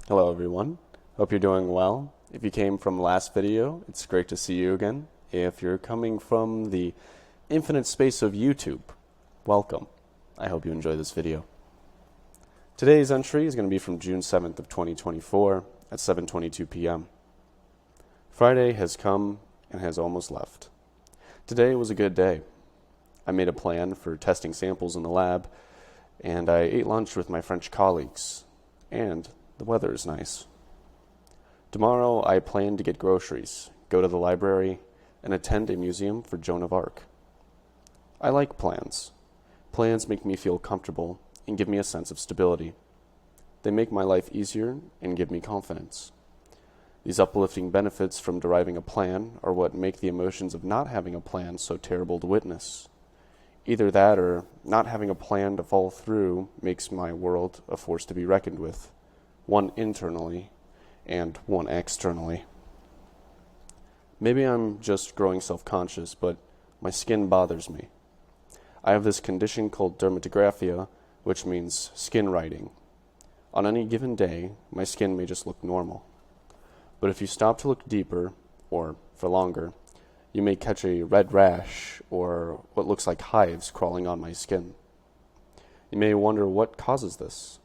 Hello everyone. Hope you're doing well. If you came from last video, it's great to see you again. If you're coming from the infinite space of YouTube, welcome. I hope you enjoy this video. Today's entry is going to be from June 7th of 2024 at 7:22 p.m. Friday has come and has almost left. Today was a good day. I made a plan for testing samples in the lab, and I ate lunch with my French colleagues, and the weather is nice. Tomorrow I plan to get groceries, go to the library, and attend a museum for Joan of Arc. I like plans. Plans make me feel comfortable and give me a sense of stability. They make my life easier and give me confidence. These uplifting benefits from deriving a plan are what make the emotions of not having a plan so terrible to witness. Either that or not having a plan to follow through makes my world a force to be reckoned with. One internally and one externally. Maybe I'm just growing self-conscious, but my skin bothers me. I have this condition called dermatographia, which means skin writing. On any given day, my skin may just look normal. But if you stop to look deeper, or for longer, you may catch a red rash or what looks like hives crawling on my skin. You may wonder what causes this.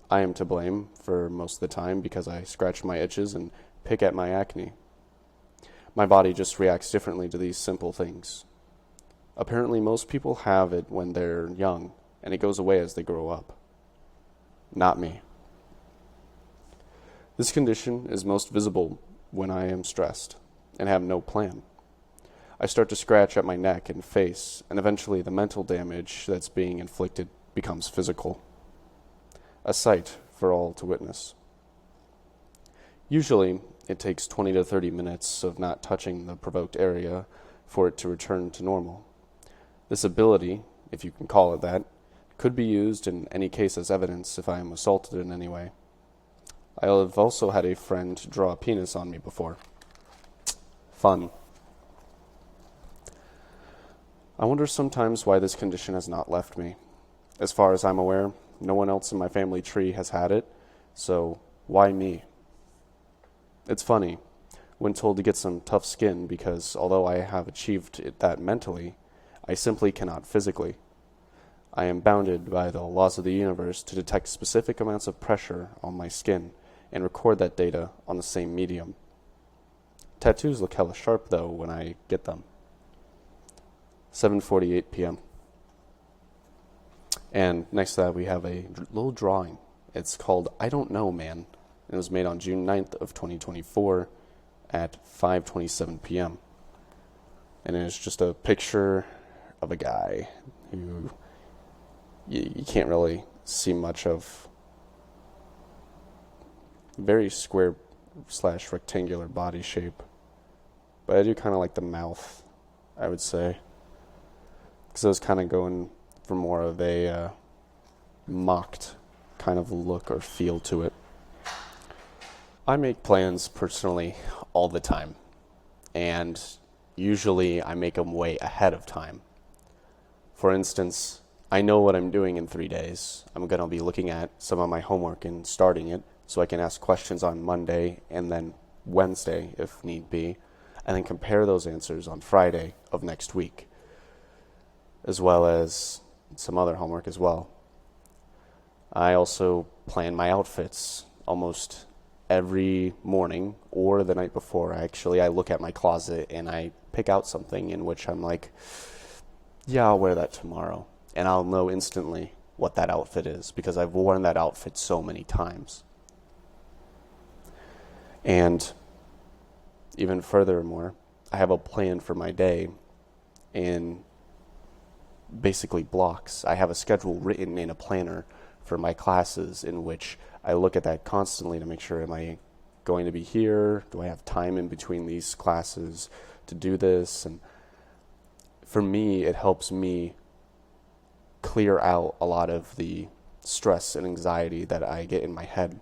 I am to blame for most of the time because I scratch my itches and pick at my acne. My body just reacts differently to these simple things. Apparently most people have it when they're young, and it goes away as they grow up. Not me. This condition is most visible when I am stressed and have no plan. I start to scratch at my neck and face, and eventually the mental damage that's being inflicted becomes physical. A sight for all to witness. Usually, it takes 20 to 30 minutes of not touching the provoked area for it to return to normal. This ability, if you can call it that, could be used in any case as evidence if I am assaulted in any way. I have also had a friend draw a penis on me before. Fun. I wonder sometimes why this condition has not left me. As far as I'm aware, no one else in my family tree has had it, so why me? It's funny when told to get some tough skin because although I have achieved that mentally, I simply cannot physically. I am bounded by the laws of the universe to detect specific amounts of pressure on my skin and record that data on the same medium. Tattoos look hella sharp though when I get them. 7:48 p.m. And next to that, we have a little drawing. It's called I Don't Know, Man. It was made on June 9th of 2024 at 5:27 p.m. And it's just a picture of a guy who you can't really see much of. Very square / rectangular body shape. But I do kind of like the mouth, I would say. Because I was kind of going for more of a mocked kind of look or feel to it. I make plans personally all the time, and usually I make them way ahead of time. For instance, I know what I'm doing in 3 days. I'm going to be looking at some of my homework and starting it so I can ask questions on Monday and then Wednesday if need be, and then compare those answers on Friday of next week, as well as some other homework as well. I also plan my outfits almost every morning or the night before. I look at my closet and I pick out something in which I'm like, yeah, I'll wear that tomorrow. And I'll know instantly what that outfit is because I've worn that outfit so many times. And even furthermore, I have a plan for my day in basically blocks. I have a schedule written in a planner for my classes in which I look at that constantly to make sure, am I going to be here? Do I have time in between these classes to do this? And for me, it helps me clear out a lot of the stress and anxiety that I get in my head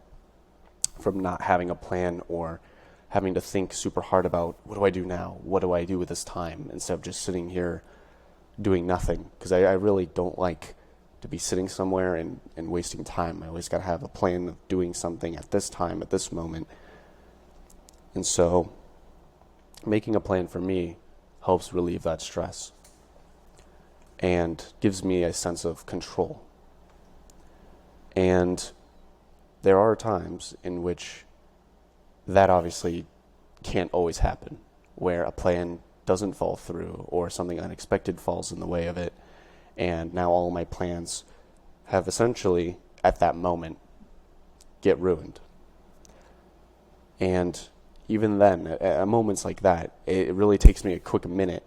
from not having a plan or having to think super hard about what do I do now? What do I do with this time? Instead of just sitting here doing nothing. Because I really don't like to be sitting somewhere and wasting time. I always got to have a plan of doing something at this time, at this moment. And so making a plan for me helps relieve that stress and gives me a sense of control. And there are times in which that obviously can't always happen, where a plan doesn't fall through or something unexpected falls in the way of it, and now all my plans have essentially, at that moment, get ruined. And even then, at moments like that, it really takes me a quick minute,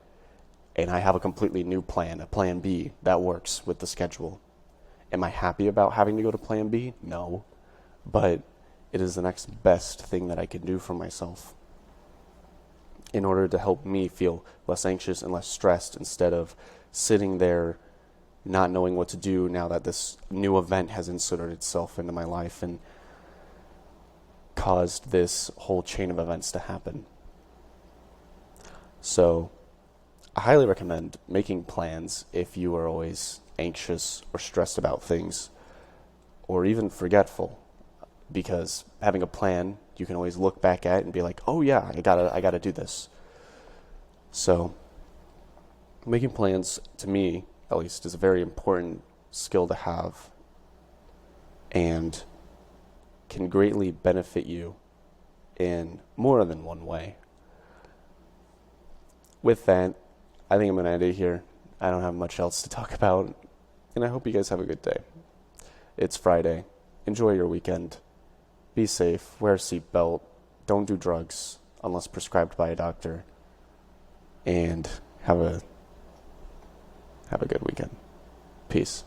and I have a completely new plan, a plan B that works with the schedule. Am I happy about having to go to plan B? No. But it is the next best thing that I can do for myself in order to help me feel less anxious and less stressed, instead of sitting there not knowing what to do now that this new event has inserted itself into my life and caused this whole chain of events to happen. So I highly recommend making plans if you are always anxious or stressed about things, or even forgetful, because having a plan, you can always look back at it and be like, oh yeah, I gotta do this. So making plans, to me at least, is a very important skill to have, and can greatly benefit you in more than one way. With that, I think I'm going to end it here. I don't have much else to talk about, and I hope you guys have a good day. It's Friday. Enjoy your weekend. Be safe. Wear a seatbelt. Don't do drugs unless prescribed by a doctor. And have a good weekend. Peace.